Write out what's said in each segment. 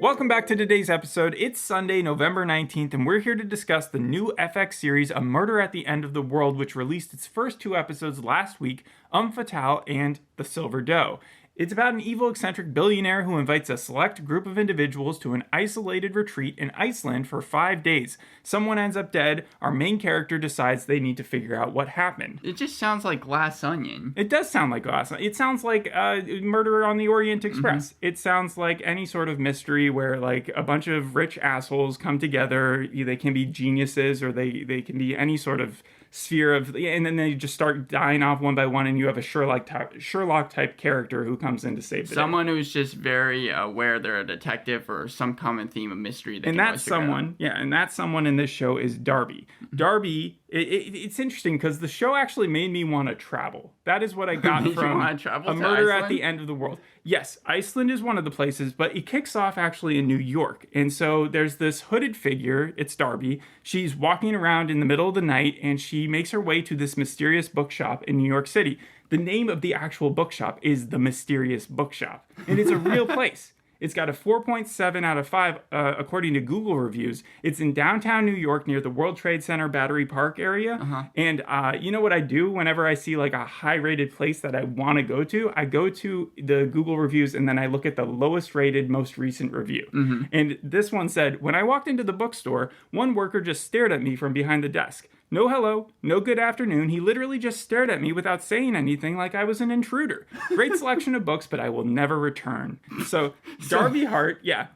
Welcome back to today's episode. It's Sunday, November 19th, and we're here to discuss the new FX series, A Murder at the End of the World, which released its first two episodes last week, Fatale and The Silver Doe. It's about an evil, eccentric billionaire who invites a select group of individuals to an isolated retreat in Iceland for 5 days. Someone ends up dead. Our main character decides they need to figure out what happened. It just sounds like Glass Onion. It does sound like Glass Onion. It sounds like Murder on the Orient Express. Mm-hmm. It sounds like any sort of mystery where like a bunch of rich assholes come together. They can be geniuses or they can be any sort of sphere of, and then they just start dying off one by one, and you have a Sherlock type character who comes in to save the day. Someone who's just very aware they're a detective or some common theme of mystery. And that someone in this show is Darby. Darby, it's interesting because the show actually made me want to travel. That is what I got from A Murder at the End of the World. Yes, Iceland is one of the places, but it kicks off actually in New York. And so there's this hooded figure, it's Darby. She's walking around in the middle of the night, and she makes her way to this mysterious bookshop in New York City. The name of the actual bookshop is The Mysterious Bookshop, and it's a real place. It's got a 4.7 out of 5, according to Google reviews. It's in downtown New York near the World Trade Center Battery Park area. Uh-huh. And you know what I do whenever I see like a high-rated place that I want to go to? I go to the Google reviews and then I look at the lowest rated, most recent review. Mm-hmm. And this one said, when I walked into the bookstore, one worker just stared at me from behind the desk. No hello, no good afternoon. He literally just stared at me without saying anything like I was an intruder. Great selection of books, but I will never return. So, Darby Hart, yeah.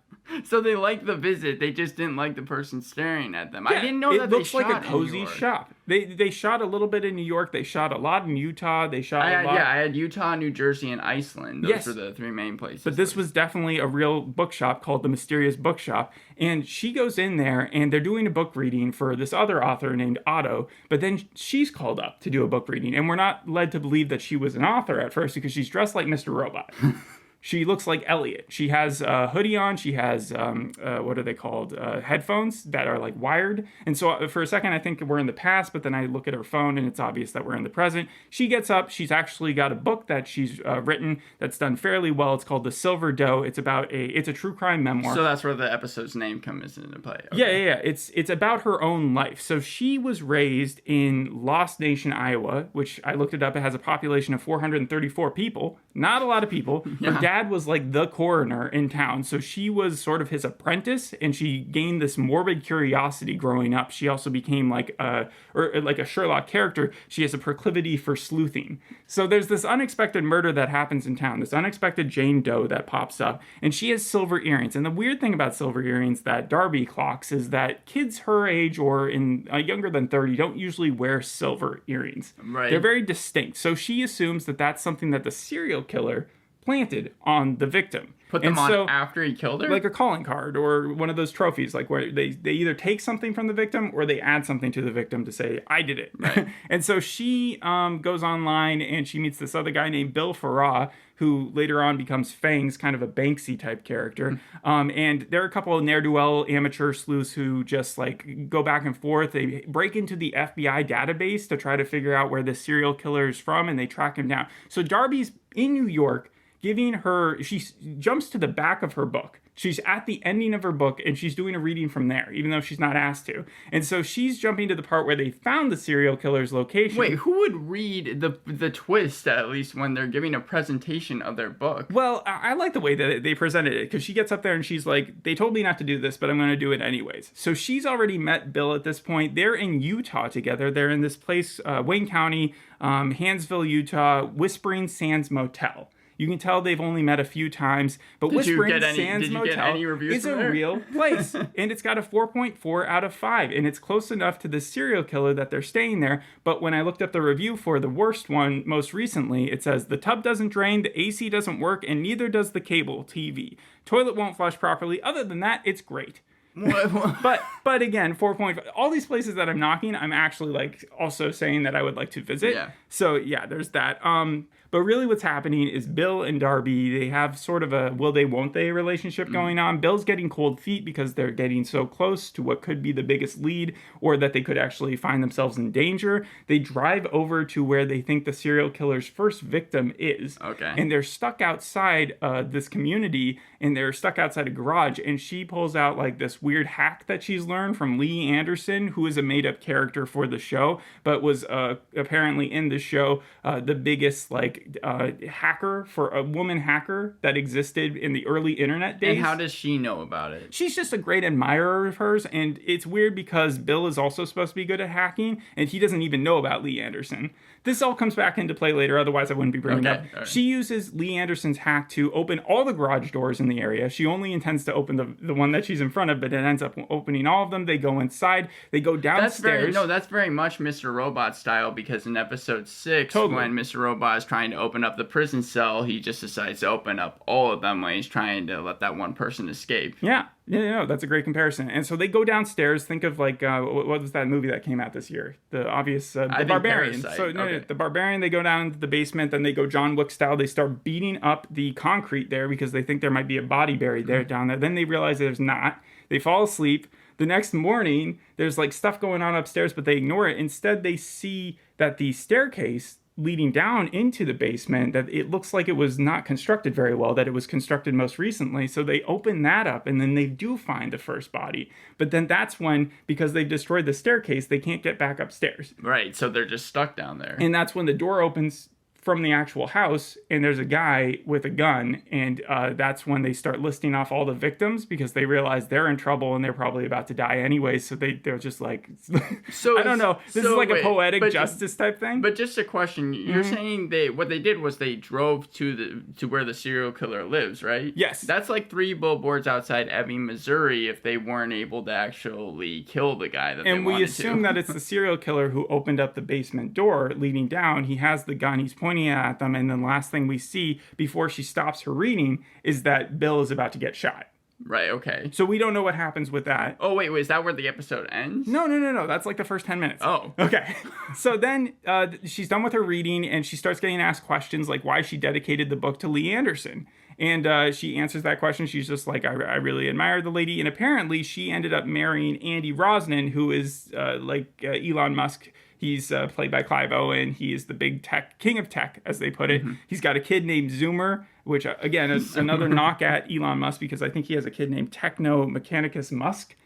So they liked the visit, they just didn't like the person staring at them. Yeah, I didn't know that they shot it looks like a cozy shop. They shot a little bit in New York. They shot a lot in Utah. They shot a lot. Yeah, I had Utah, New Jersey, and Iceland. Those were the three main places. But this was definitely a real bookshop called The Mysterious Bookshop. And she goes in there, and they're doing a book reading for this other author named Otto. But then she's called up to do a book reading. And we're not led to believe that she was an author at first because she's dressed like Mr. Robot. She looks like Elliot. She has a hoodie on. She has, what are they called? Headphones that are like wired. And so for a second, I think we're in the past, but then I look at her phone and it's obvious that we're in the present. She gets up. She's actually got a book that she's written that's done fairly well. It's called The Silver Doe. It's a true crime memoir. So that's where the episode's name comes into play. Okay. Yeah. It's about her own life. So she was raised in Lost Nation, Iowa, which I looked it up. It has a population of 434 people. Not a lot of people. Yeah. Her dad was like the coroner in town, so she was sort of his apprentice, and she gained this morbid curiosity growing up. She also became like a Sherlock character. She has a proclivity for sleuthing. So there's this unexpected murder that happens in town, this unexpected Jane Doe that pops up, and she has silver earrings. And the weird thing about silver earrings that Darby clocks is that kids her age or in younger than 30 don't usually wear silver earrings. Right. They're very distinct. So she assumes that that's something that the serial killer planted on the victim. Put them on after he killed her? Like a calling card or one of those trophies, like where they either take something from the victim or they add something to the victim to say, I did it. Right. And so she goes online and she meets this other guy named Bill Farrar, who later on becomes Fangs, kind of a Banksy type character. And there are a couple of ne'er-do-well amateur sleuths who just like go back and forth. They break into the FBI database to try to figure out where the serial killer is from, and they track him down. So Darby's in New York, she jumps to the back of her book. She's at the ending of her book, and she's doing a reading from there, even though she's not asked to. And so she's jumping to the part where they found the serial killer's location. Wait, who would read the twist, at least, when they're giving a presentation of their book? Well, I like the way that they presented it, because she gets up there and she's like, they told me not to do this, but I'm going to do it anyways. So she's already met Bill at this point. They're in Utah together. They're in this place, Wayne County, Hansville, Utah, Whispering Sands Motel. You can tell they've only met a few times, but Whispering Sands Motel is a real place. And it's got a 4.4 out of 5, and it's close enough to the serial killer that they're staying there. But when I looked up the review for the worst one most recently, it says, the tub doesn't drain, the AC doesn't work, and neither does the cable TV. Toilet won't flush properly. Other than that, it's great. but again, 4.5. All these places that I'm knocking, I'm actually like also saying that I would like to visit. Yeah. So yeah, there's that. But really what's happening is Bill and Darby, they have sort of a will they, won't they relationship going on. Bill's getting cold feet because they're getting so close to what could be the biggest lead, or that they could actually find themselves in danger. They drive over to where they think the serial killer's first victim is. Okay. And they're stuck outside this community, and they're stuck outside a garage, and she pulls out like this weird hack that she's learned from Lee Anderson, who is a made-up character for the show, but was apparently in the show the biggest hacker, for a woman hacker that existed in the early internet days. And how does she know about it? She's just a great admirer of hers, and it's weird because Bill is also supposed to be good at hacking, and he doesn't even know about Lee Anderson. This all comes back into play later, otherwise I wouldn't be bringing it up. Right. She uses Lee Anderson's hack to open all the garage doors in the area. She only intends to open the one that she's in front of, but it ends up opening all of them. They go inside. They go downstairs. That's very much Mr. Robot style, because in episode 6, when Mr. Robot is trying to open up the prison cell, he just decides to open up all of them when he's trying to let that one person escape. Yeah. Yeah, that's a great comparison. And so they go downstairs. Think of what was that movie that came out this year? The obvious, The Barbarian. Parasite. So The Barbarian, they go down into the basement, then they go John Wick style. They start beating up the concrete there because they think there might be a body buried there down there. Then they realize there's not. They fall asleep. The next morning, there's stuff going on upstairs, but they ignore it. Instead, they see that the staircase leading down into the basement, that it looks like it was not constructed very well, that it was constructed most recently. So they open that up, and then they do find the first body. But then that's when, because they've destroyed the staircase, they can't get back upstairs. Right, so they're just stuck down there. And that's when the door opens from the actual house, and there's a guy with a gun, and that's when they start listing off all the victims, because they realize they're in trouble and they're probably about to die anyway. So they're just like, I don't know. This is like a poetic justice type thing. But just a question: you're saying what they did was they drove to where the serial killer lives, right? Yes. That's like 3 billboards outside Ebbing, Missouri. If they weren't able to actually kill the guy that they wanted to. And we assume that it's the serial killer who opened up the basement door leading down. He has the gun. He's pointing at them, and then last thing we see before she stops her reading is that Bill is about to get shot. Right, okay. So we don't know what happens with that. Oh, wait, is that where the episode ends? No. That's like the first 10 minutes. Oh. Okay. So then she's done with her reading, and she starts getting asked questions like why she dedicated the book to Lee Anderson. And she answers that question. She's just like, I really admire the lady. And apparently she ended up marrying Andy Rosnan, who is Elon Musk. He's played by Clive Owen. He is the big king of tech, as they put it. Mm-hmm. He's got a kid named Zoomer, which, again, is another knock at Elon Musk, because I think he has a kid named Techno Mechanicus Musk.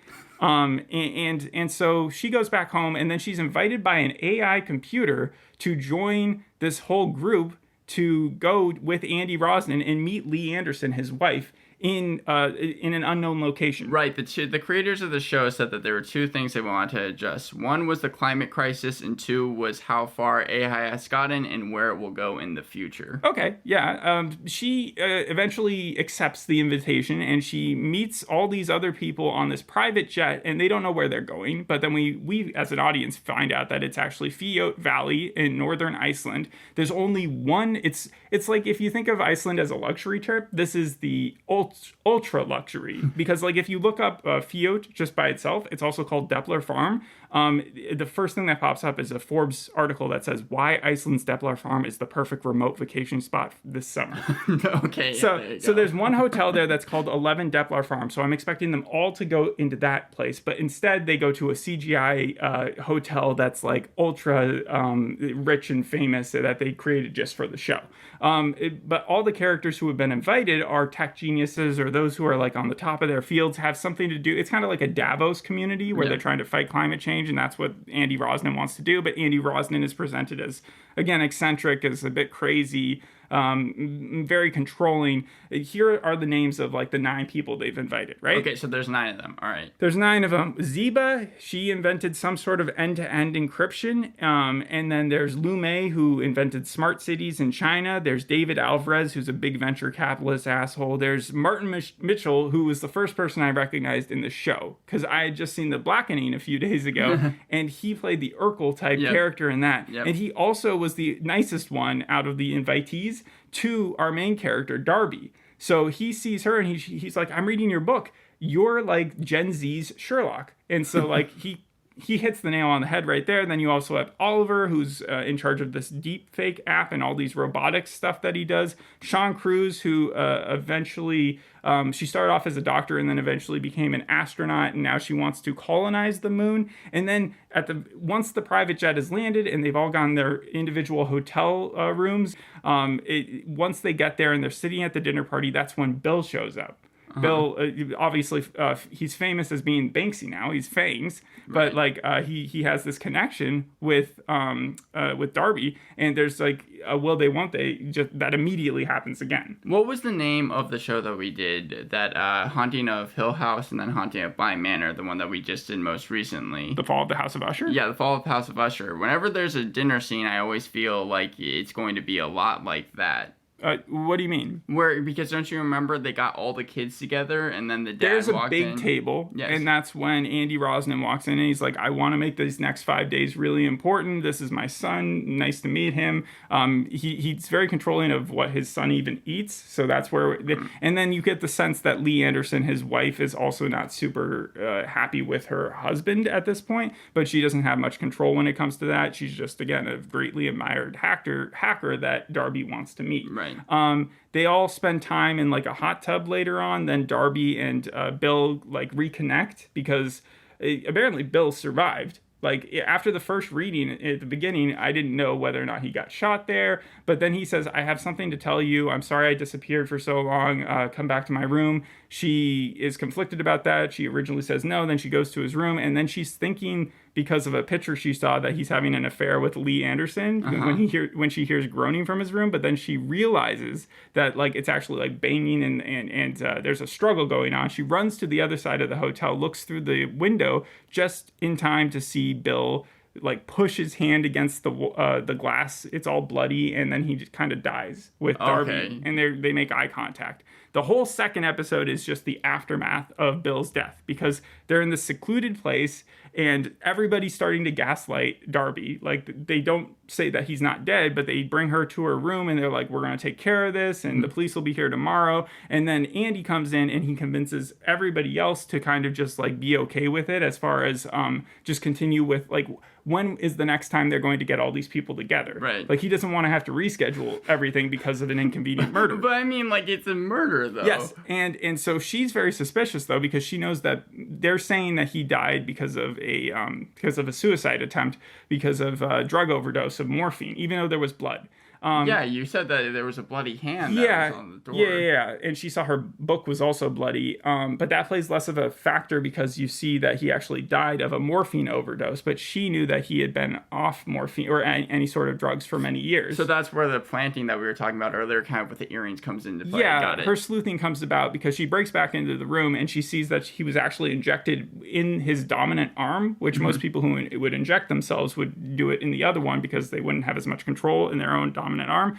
And so she goes back home, and then she's invited by an AI computer to join this whole group to go with Andy Rosnan and meet Lee Anderson, his wife, in an unknown location. Right. The creators of the show said that there were 2 things they wanted to adjust. 1 was the climate crisis, and 2 was how far AI has gotten and where it will go in the future. Okay, yeah. She eventually accepts the invitation, and she meets all these other people on this private jet, and they don't know where they're going. But then we as an audience find out that it's actually Fiot Valley in northern Iceland. There's only one. It's like if you think of Iceland as a luxury trip, this is the ultra luxury, because if you look up Fiot just by itself, it's also called Depler Farm. The first thing that pops up is a Forbes article that says why Iceland's Depler Farm is the perfect remote vacation spot this summer. Okay. So there's one hotel there that's called 11 Depler Farm. So I'm expecting them all to go into that place, but instead they go to a CGI hotel that's ultra rich and famous that they created just for the show. But all the characters who have been invited are tech geniuses, or those who are on the top of their fields, have something to do. It's kind of like a Davos community where they're trying to fight climate change, and that's what Andy Rosnan wants to do. But Andy Rosnan is presented as, again, eccentric, as a bit crazy, very controlling. Here are the names of the 9 people they've invited, right? Okay, so there's 9 of them. All right. There's 9 of them. Ziba, she invented some sort of end-to-end encryption. And then there's Lu Mei, who invented smart cities in China. There's David Alvarez, who's a big venture capitalist asshole. There's Martin Mitchell, who was the first person I recognized in the show, because I had just seen The Blackening a few days ago, and he played the Urkel type character in that. Yep. And he also was the nicest one out of the invitees to our main character, Darby. So he sees her, and he's like, I'm reading your book. You're like Gen Z's Sherlock. And so he he hits the nail on the head right there. Then you also have Oliver, who's in charge of this deep fake app and all these robotics stuff that he does. Sean Cruz, who eventually, she started off as a doctor and then eventually became an astronaut, and now she wants to colonize the moon. And then once the private jet has landed and they've all gone their individual hotel rooms, once they get there and they're sitting at the dinner party, that's when Bill shows up. Bill, obviously, he's famous as being Banksy now. He's Fangs, but he has this connection with Darby, and there's like a will they won't they just that immediately happens again. What was the name of the show that we did? That Haunting of Hill House and then Haunting of Bly Manor, the one that we just did most recently. The Fall of the House of Usher? Yeah, The Fall of the House of Usher. Whenever there's a dinner scene, I always feel like it's going to be a lot like that. What do you mean? Because don't you remember they got all the kids together and then the dad walked in? There's a big table, yes. And that's when Andy Rosnan walks in and he's like, I want to make these next 5 days really important. This is my son. Nice to meet him. He's very controlling of what his son even eats. So that's where... And then you get the sense that Lee Anderson, his wife, is also not super happy with her husband at this point, but she doesn't have much control when it comes to that. She's just, again, a greatly admired hacker that Darby wants to meet. Right. They all spend time in like a hot tub later on. Then Darby and Bill like reconnect because apparently Bill survived. Like after the first reading at the beginning, I didn't know whether or not he got shot there. But then he says, I have something to tell you. I'm sorry I disappeared for so long. Come back to my room. She is conflicted about that. She originally says no. Then she goes to his room. And then she's thinking, because of a picture she saw, that he's having an affair with Lee Anderson when she hears groaning from his room. But then she realizes that like it's actually like banging and there's a struggle going on. She runs to the other side of the hotel, looks through the window just in time to see Bill like push his hand against the glass. It's all bloody, and then he just kind of dies with Darby. Okay. And they make eye contact. The whole second episode is just the aftermath of Bill's death because they're in this secluded place and everybody's starting to gaslight Darby. Like, they don't say that he's not dead, but they bring her to her room and they're like, we're going to take care of this and the police will be here tomorrow. And then Andy comes in and he convinces everybody else to kind of just like be okay with it as far as just continue with like, when is the next time they're going to get all these people together? Right. Like, he doesn't want to have to reschedule everything because of an inconvenient murder. But I mean, like, it's a murder, though. Yes, and so she's very suspicious, though, because she knows that they're saying that he died because of a suicide attempt, because of a drug overdose of morphine, even though there was blood. Yeah, you said that there was a bloody hand that was on the door. Yeah. And she saw her book was also bloody. But that plays less of a factor because you see that he actually died of a morphine overdose. But she knew that he had been off morphine or any sort of drugs for many years. So that's where the planting that we were talking about earlier, kind of with the earrings, comes into play. Yeah, Got it. Her sleuthing comes about because she breaks back into the room and she sees that he was actually injected in his dominant arm, which most people who would inject themselves would do it in the other one because they wouldn't have as much control in their own dominant arm.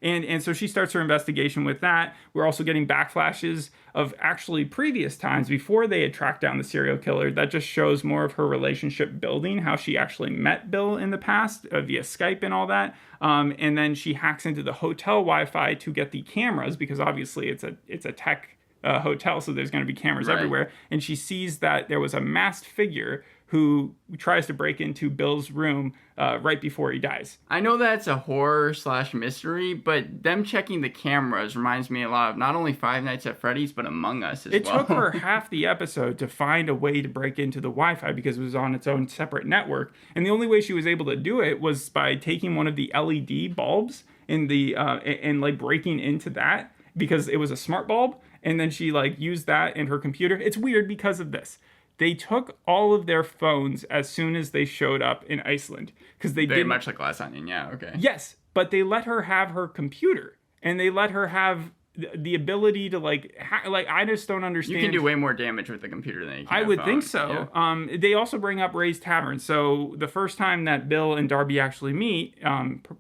And so she starts her investigation with that. We're also getting backflashes of actually previous times before they had tracked down the serial killer. That just shows more of her relationship building, how she actually met Bill in the past via Skype and all that. And then she hacks into the hotel Wi-Fi to get the cameras because obviously it's a tech hotel, so there's going to be cameras everywhere. And she sees that there was a masked figure who tries to break into Bill's room right before he dies. I know that's a horror/mystery, but them checking the cameras reminds me a lot of not only Five Nights at Freddy's, but Among Us as well. It took her half the episode to find a way to break into the Wi-Fi because it was on its own separate network. And the only way she was able to do it was by taking one of the LED bulbs in the and like breaking into that because it was a smart bulb. And then she like used that in her computer. It's weird because of this. They took all of their phones as soon as they showed up in Iceland because they very much like Glass Onion, yeah, okay. Yes, but they let her have her computer and they let her have the ability to like I just don't understand. You can do way more damage with the computer than you can. I would think so. Yeah. They also bring up Ray's Tavern. So the first time that Bill and Darby actually meet,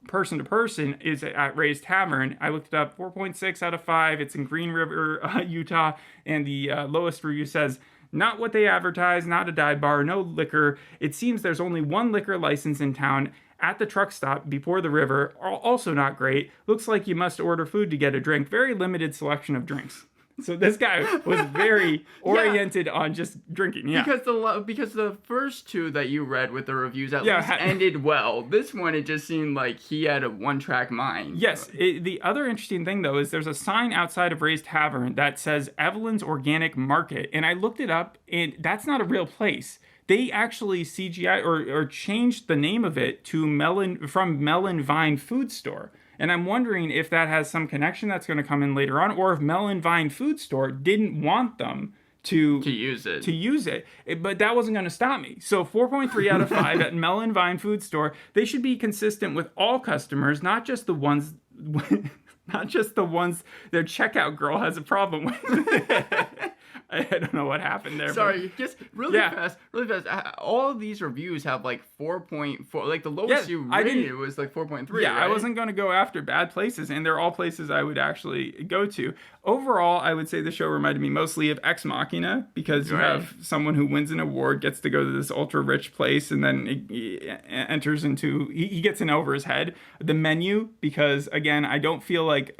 person to person, is at Ray's Tavern. I looked it up, 4.6 out of 5. It's in Green River, Utah, and the lowest review says, not what they advertise, not a dive bar, no liquor. It seems there's only one liquor license in town at the truck stop before the river. Also not great. Looks like you must order food to get a drink. Very limited selection of drinks. So this guy was very oriented on just drinking. Yeah. Because the first two that you read with the reviews at least ended well. This one, it just seemed like he had a one-track mind. Yes. The other interesting thing, though, is there's a sign outside of Ray's Tavern that says Evelyn's Organic Market. And I looked it up, and that's not a real place. They actually CGI or changed the name of it to Melon Vine Food Store. And I'm wondering if that has some connection that's going to come in later on, or if Melon Vine Food Store didn't want them to use it. But that wasn't going to stop me. So 4.3 out of 5 at Melon Vine Food Store. They should be consistent with all customers, not just the ones their checkout girl has a problem with. I don't know what happened there. Sorry, just really fast. All of these reviews have like 4.4. Like the lowest you rated was like 4.3. Yeah, right? I wasn't going to go after bad places, and they're all places I would actually go to. Overall, I would say the show reminded me mostly of Ex Machina, because you have someone who wins an award, gets to go to this ultra rich place, and then he enters into, he gets in over his head. The menu, because again, I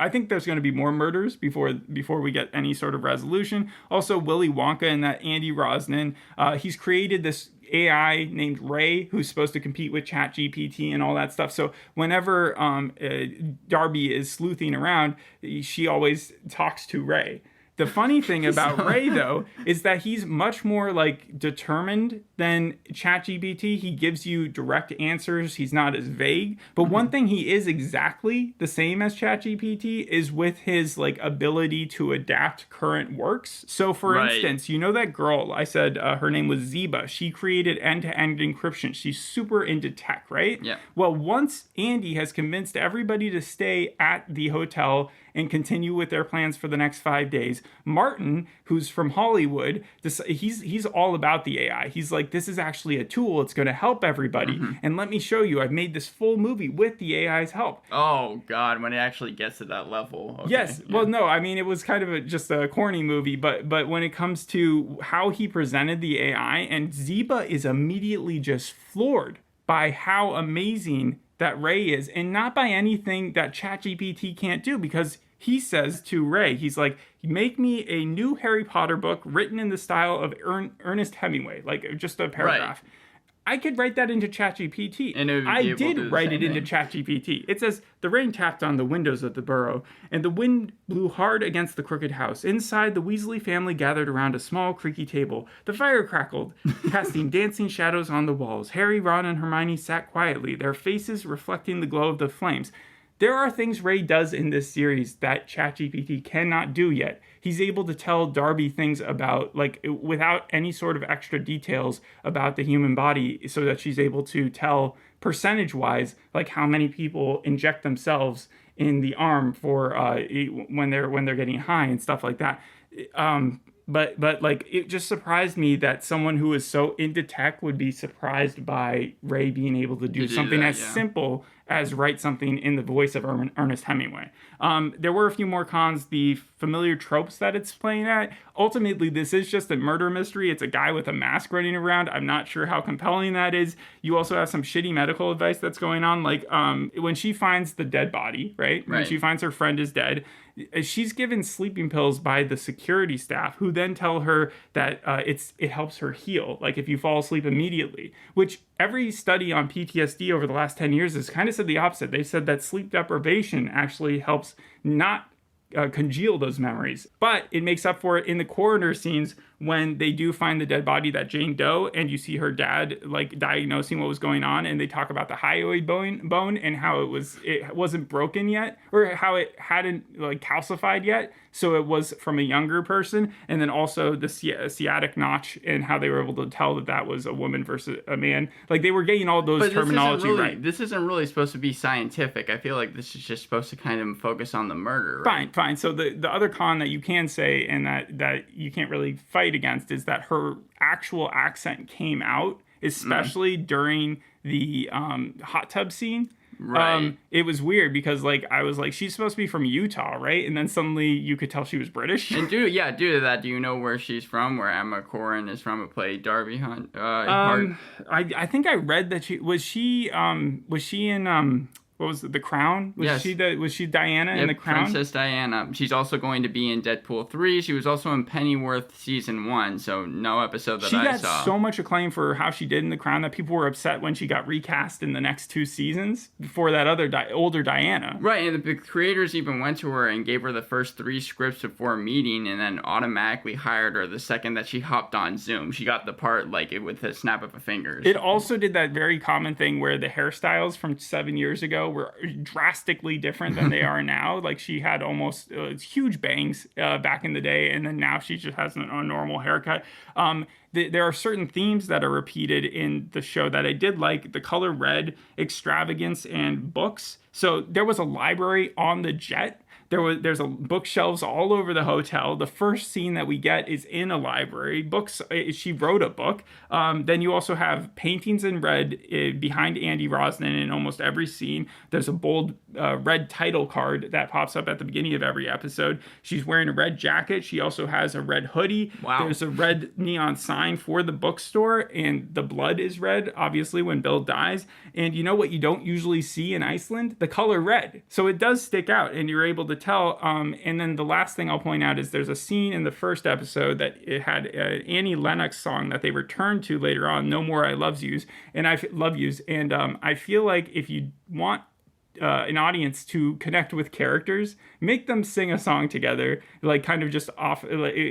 think there's going to be more murders before we get any sort of resolution. Also, Willy Wonka and that Andy Rosnan, he's created this AI named Ray, who's supposed to compete with ChatGPT and all that stuff. So whenever Darby is sleuthing around, she always talks to Ray. The funny thing about Ray, though, is that he's much more like determined than ChatGPT. He gives you direct answers. He's not as vague. But one thing he is exactly the same as ChatGPT is with his like ability to adapt current works. So, for instance, you know that girl I said her name was Zeba. She created end-to-end encryption. She's super into tech, right? Yeah. Well, once Andy has convinced everybody to stay at the hotel and continue with their plans for the next 5 days, Martin, who's from Hollywood, he's all about the AI. He's like, this is actually a tool. It's going to help everybody. And let me show you, I've made this full movie with the AI's help. Oh, God, when it actually gets to that level. Okay. Yes. Yeah. Well, no, I mean, it was kind of just a corny movie, but when it comes to how he presented the AI, and Zeba is immediately just floored by how amazing that Ray is, and not by anything that ChatGPT can't do, because he says to Ray, he's like, make me a new Harry Potter book written in the style of Ernest Hemingway, like just a paragraph. Right. I could write that into ChatGPT. And I did write it into ChatGPT. It says, the rain tapped on the windows of the burrow, and the wind blew hard against the crooked house. Inside, the Weasley family gathered around a small, creaky table. The fire crackled, casting dancing shadows on the walls. Harry, Ron, and Hermione sat quietly, their faces reflecting the glow of the flames. There are things Ray does in this series that ChatGPT cannot do yet. He's able to tell Darby things about, like, without any sort of extra details about the human body, so that she's able to tell percentage-wise, like, how many people inject themselves in the arm for when they're getting high and stuff like that. But like, it just surprised me that someone who is so into tech would be surprised by Ray being able to do something as simple as write something in the voice of Ernest Hemingway. There were a few more cons. The familiar tropes that it's playing at. Ultimately, this is just a murder mystery. It's a guy with a mask running around. I'm not sure how compelling that is. You also have some shitty medical advice that's going on. Like, when she finds the dead body, right? When she finds her friend is dead, she's given sleeping pills by the security staff, who then tell her that it helps her heal, like if you fall asleep immediately, which every study on PTSD over the last 10 years has kind of said the opposite. They said that sleep deprivation actually helps not congeal those memories. But it makes up for it in the coroner scenes when they do find the dead body, that Jane Doe, and you see her dad like diagnosing what was going on, and they talk about the hyoid bone and how it wasn't broken yet, or how it hadn't like calcified yet, so it was from a younger person. And then also the sciatic notch, and how they were able to tell that was a woman versus a man. Like, they were getting all those terminology right. This isn't really supposed to be scientific. I feel like this is just supposed to kind of focus on the murder, right? Fine. So the other con that you can say, and that you can't really fight against, is that her actual accent came out, especially during the hot tub scene. Right. It was weird because, like, I was like, she's supposed to be from Utah, right? And then suddenly you could tell she was British. And due to that, do you know where she's from? Where Emma Corrin is from, who played Darby Hunt? I think I read that she was in what was it, The Crown? Was she Diana in The Crown? Princess Diana. She's also going to be in Deadpool 3. She was also in Pennyworth season 1, so no episode that I saw. She got so much acclaim for how she did in The Crown that people were upset when she got recast in the next 2 seasons for that other older Diana. Right, and the creators even went to her and gave her the first 3 scripts before a meeting, and then automatically hired her the second that she hopped on Zoom. She got the part with a snap of a finger. It also did that very common thing where the hairstyles from 7 years ago were drastically different than they are now. Like, she had almost huge bangs back in the day, and then now she just has a normal haircut. There are certain themes that are repeated in the show that I did like. The color red, extravagance, and books. So there was a library on the jet. There's bookshelves all over the hotel. The first scene that we get is in a library. Books. She wrote a book. Then you also have paintings in red behind Andy Rosnan in almost every scene. There's a bold red title card that pops up at the beginning of every episode. She's wearing a red jacket. She also has a red hoodie. Wow. There's a red neon sign for the bookstore, and the blood is red, obviously, when Bill dies. And you know what you don't usually see in Iceland? The color red. So it does stick out, and you're able to tell. And then the last thing I'll point out is there's a scene in the first episode that it had an Annie Lennox song that they returned to later on, "No More I Love Yous," and I feel like if you want an audience to connect with characters, make them sing a song together, like kind of just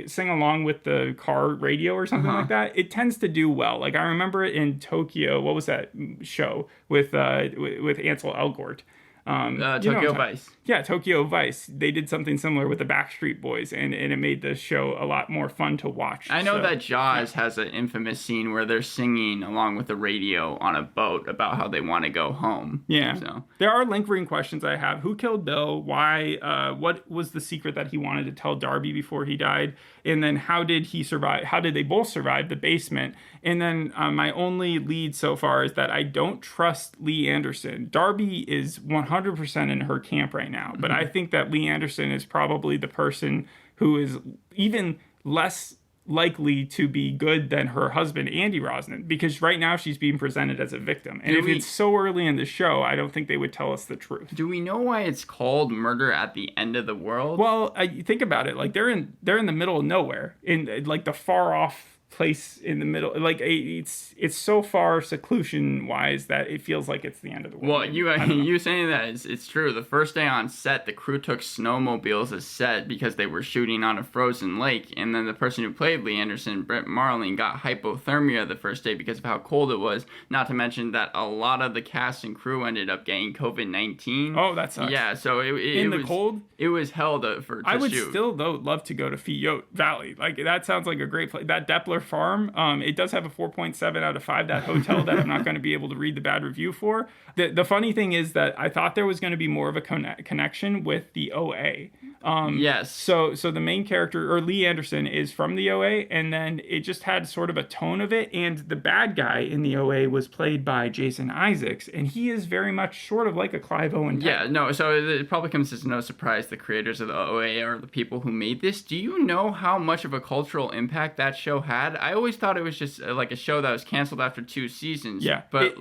sing along with the car radio or something like that. It tends to do well. Like, I remember it in Tokyo. What was that show with Ansel Elgort? Tokyo Vice. Yeah, Tokyo Vice. They did something similar with the Backstreet Boys, and it made the show a lot more fun to watch. I know that Jaws has an infamous scene where they're singing along with the radio on a boat about how they want to go home. Yeah. So there are lingering questions I have. Who killed Bill? Why? What was the secret that he wanted to tell Darby before he died? And then how did he survive? How did they both survive the basement? And then my only lead so far is that I don't trust Lee Anderson. Darby is 100% in her camp right now, but I think that Lee Anderson is probably the person who is even less likely to be good than her husband, Andy Rosnan, because right now she's being presented as a victim. And it's so early in the show, I don't think they would tell us the truth. Do we know why it's called Murder at the End of the World? Well, think about it. Like, they're in the middle of nowhere, in like the far off place in the middle. Like, it's so far seclusion wise that it feels like it's the end of the world. Well, you saying that it's true. The first day on set, the crew took snowmobiles as set because they were shooting on a frozen lake, and then the person who played Lee Anderson, Brent Marling, got hypothermia the first day because of how cold it was. Not to mention that a lot of the cast and crew ended up getting COVID-19. Oh, that sucks. Yeah, so it was cold. It was hell to shoot. I would still though love to go to Fiyot Valley. Like, that sounds like a great place. That Deppler Farm. It does have a 4.7 out of 5. That hotel that I'm not going to be able to read the bad review for. The funny thing is that I thought there was going to be more of a connection with the OA. Yes. So the main character, or Lee Anderson, is from the OA, and then it just had sort of a tone of it. And the bad guy in the OA was played by Jason Isaacs, and he is very much sort of like a Clive Owen type. Yeah, no. So it probably comes as no surprise the creators of the OA are the people who made this. Do you know how much of a cultural impact that show had? I always thought it was just like a show that was canceled after 2 seasons. Yeah, but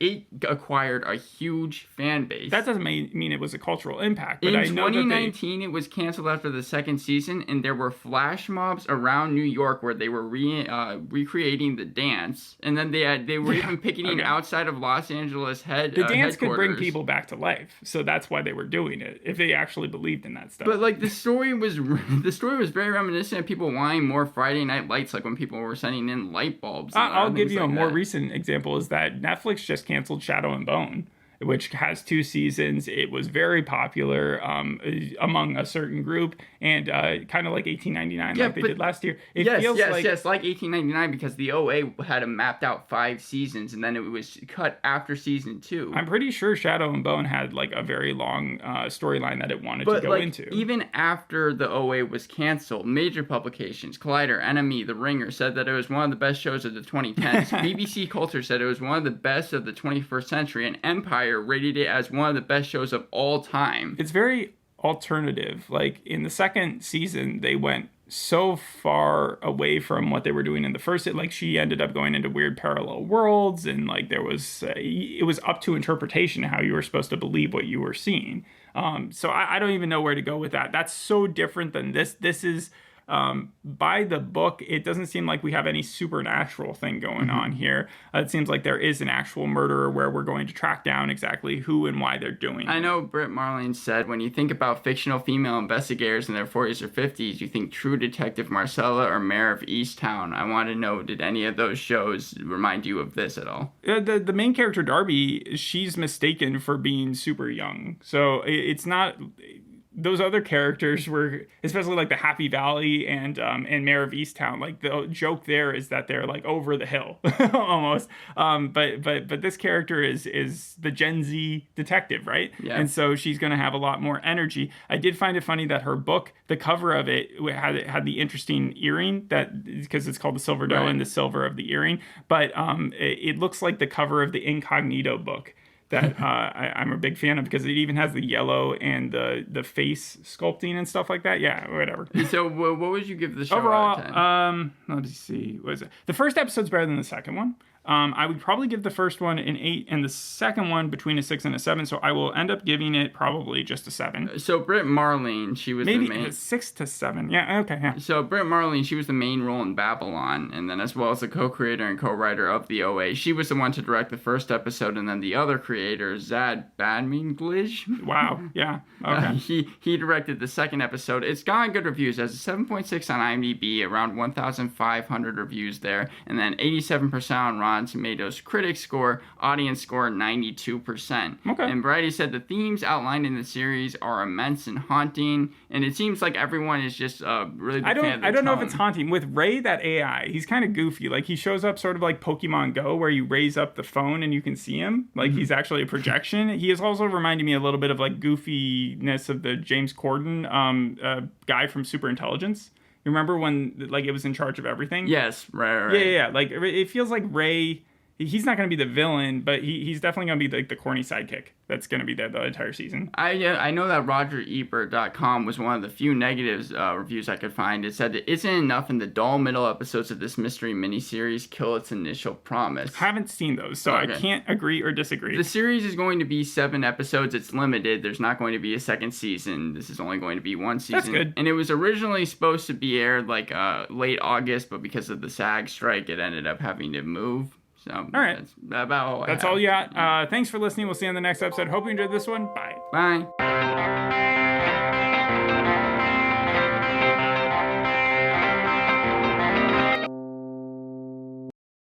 it acquired a huge fan base. That doesn't mean it was a cultural impact. But in 2019, it was canceled after the 2nd season, and there were flash mobs around New York where they were recreating the dance, and then they were even picketing outside of Los Angeles The dance could bring people back to life, so that's why they were doing it, if they actually believed in that stuff. But like the story was very reminiscent of people wanting more Friday Night Lights, like when people were sending in light bulbs. I'll give you a more recent example is that Netflix just canceled Shadow and Bone, which has 2 seasons. It was very popular among a certain group, and kind of like 1899, like they did last year. Yes, like 1899, because the OA had a mapped out 5 seasons, and then it was cut after season 2. I'm pretty sure Shadow and Bone had like a very long storyline that it wanted to go into. Even after the OA was canceled, major publications, Collider, NME, The Ringer, said that it was one of the best shows of the 2010s. BBC Culture said it was one of the best of the 21st century, and Empire rated it as one of the best shows of all time. It's very alternative. Like, in the 2nd season, they went so far away from what they were doing in the first. Like she ended up going into weird parallel worlds, and like there was it was up to interpretation how you were supposed to believe what you were seeing. So I don't even know where to go with that. That's so different than this. This is by the book, it doesn't seem like we have any supernatural thing going on here. It seems like there is an actual murderer where we're going to track down exactly who and why they're doing it. I know Britt Marling said, when you think about fictional female investigators in their 40s or 50s, you think True Detective Marcella or Mayor of Easttown. I want to know, did any of those shows remind you of this at all? The main character, Darby, she's mistaken for being super young. So it's not... Those other characters were, especially like the Happy Valley and Mayor of Easttown. Like the joke there is that they're like over the hill almost. But this character is the Gen Z detective, right? Yeah. And so she's going to have a lot more energy. I did find it funny that her book, the cover of it had the interesting earring that because it's called the Silver Doe and the silver of the earring. But it looks like the cover of the Incognito book that I'm a big fan of because it even has the yellow and the face sculpting and stuff like that. Yeah, whatever. So what would you give the show overall, out of 10? Let's see. What is it? The first episode's better than the second one. I would probably give the first one an 8 and the second one between a 6 and a 7. So I will end up giving it probably just a 7. So Britt Marling, she was maybe the main... 6 to 7. Yeah, okay. Yeah. So Britt Marling, she was the main role in Babylon, and then as well as the co-creator and co-writer of the OA. She was the one to direct the first episode, and then the other creator, Zad Badminglij. Wow. Yeah. Okay. He directed the second episode. It's gotten good reviews. It has a 7.6 on IMDb, around 1,500 reviews there, and then 87% on Rotten Tomatoes. Critic score, audience score 92%. Okay. And Variety said the themes outlined in the series are immense and haunting, and it seems like everyone is just really big fan of the I don't know if tone. it's haunting. With Ray, that AI, he's kind of goofy. Like he shows up sort of like Pokemon Go, where you raise up the phone and you can see him. Like he's actually a projection. He is also reminding me a little bit of like goofiness of the James Corden guy from Superintelligence. You remember when like it was in charge of everything? Yes, right. Yeah. Like it feels like Ray. He's not going to be the villain, but he's definitely going to be like the corny sidekick that's going to be there the entire season. I know that RogerEbert.com was one of the few negatives reviews I could find. It said, it isn't enough in the dull middle episodes of this mystery miniseries kill its initial promise. Haven't seen those, so okay. I can't agree or disagree. The series is going to be 7 episodes. It's limited. There's not going to be a second season. This is only going to be one season. That's good. And it was originally supposed to be aired like late August, but because of the SAG strike, it ended up having to move. So all right. That's about all That's all you got. Thanks for listening. We'll see you on the next episode. Hope you enjoyed this one. Bye. Bye.